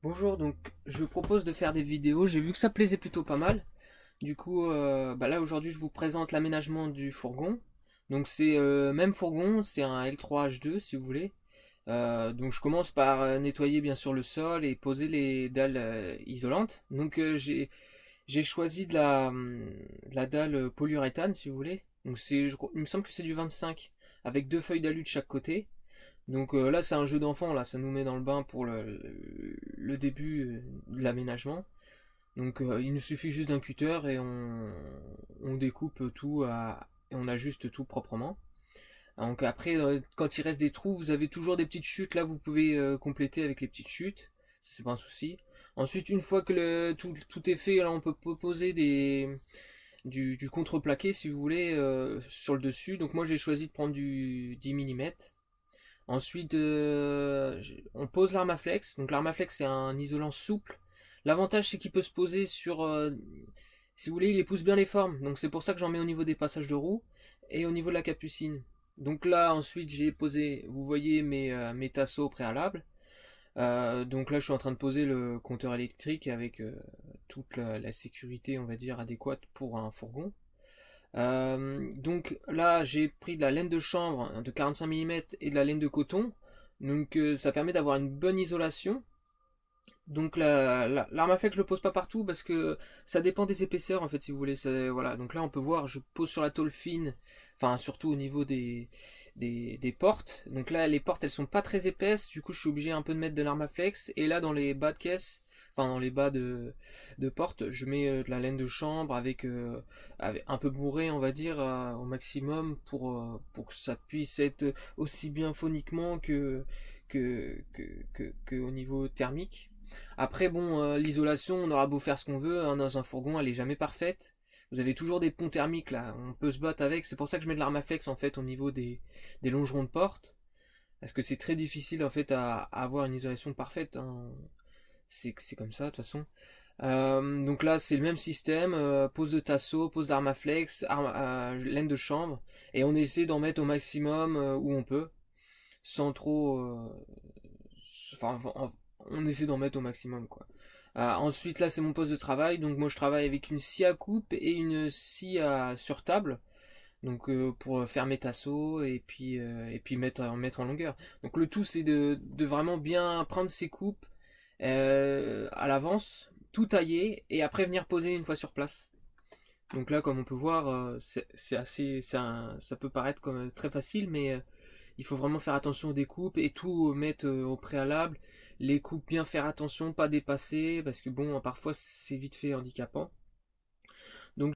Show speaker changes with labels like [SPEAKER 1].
[SPEAKER 1] Bonjour, donc je propose de faire des vidéos. J'ai vu que ça plaisait plutôt pas mal. Du coup, là aujourd'hui je vous présente l'aménagement du fourgon. Donc c'est même fourgon, c'est un L3H2 si vous voulez. Donc je commence par nettoyer bien sûr le sol et poser les dalles isolantes. Donc j'ai choisi de la dalle polyuréthane si vous voulez. Donc il me semble que c'est du 25 avec deux feuilles d'alu de chaque côté. Donc là, c'est un jeu d'enfant, là, ça nous met dans le bain pour le début de l'aménagement. Donc il nous suffit juste d'un cutter et on découpe tout et on ajuste tout proprement. Donc après, quand il reste des trous, vous avez toujours des petites chutes, là vous pouvez compléter avec les petites chutes, ça c'est pas un souci. Ensuite, une fois que tout est fait, là on peut poser du contreplaqué si vous voulez sur le dessus. Donc moi j'ai choisi de prendre du 10 mm. Ensuite, on pose l'armaflex. Donc l'armaflex c'est un isolant souple. L'avantage c'est qu'il peut se poser sur, si vous voulez, il épouse bien les formes. Donc c'est pour ça que j'en mets au niveau des passages de roues et au niveau de la capucine. Donc là ensuite j'ai posé, vous voyez mes tasseaux préalables. Donc là je suis en train de poser le compteur électrique avec toute la sécurité on va dire adéquate pour un fourgon. Donc là, j'ai pris de la laine de chanvre de 45 mm et de la laine de coton. Donc ça permet d'avoir une bonne isolation. Donc l'arme à flex, je le pose pas partout parce que ça dépend des épaisseurs en fait si vous voulez. Voilà. Donc là on peut voir, je pose sur la tôle fine, enfin surtout au niveau des portes. Donc là les portes elles sont pas très épaisses, du coup je suis obligé un peu de mettre de l'arme à flex. Et là dans les bas de caisse, enfin dans les bas de porte, je mets de la laine de chambre avec un peu bourré on va dire au maximum pour que ça puisse être aussi bien phoniquement que au niveau thermique. Après, bon, l'isolation, on aura beau faire ce qu'on veut, hein, dans un fourgon, elle est jamais parfaite. Vous avez toujours des ponts thermiques là, on peut se battre avec. C'est pour ça que je mets de l'armaflex en fait au niveau des longerons de porte. Parce que c'est très difficile en fait à avoir une isolation parfaite, hein. C'est comme ça de toute façon. Donc là, c'est le même système, pose de tasseau, pose d'armaflex, laine de chambre. Et on essaie d'en mettre au maximum où on peut, sans trop. Enfin, on essaie d'en mettre au maximum quoi. Ensuite, là, c'est mon poste de travail. Donc, moi, je travaille avec une scie à coupe et une scie sur table. Donc, pour faire mes tasseaux et puis mettre en longueur. Donc, le tout, c'est de vraiment bien prendre ses coupes à l'avance, tout tailler et après venir poser une fois sur place. Donc là, comme on peut voir, c'est assez, ça peut paraître comme très facile, mais il faut vraiment faire attention aux découpes et tout mettre au préalable. Les coupes, bien faire attention, pas dépasser, parce que bon, parfois c'est vite fait handicapant. Donc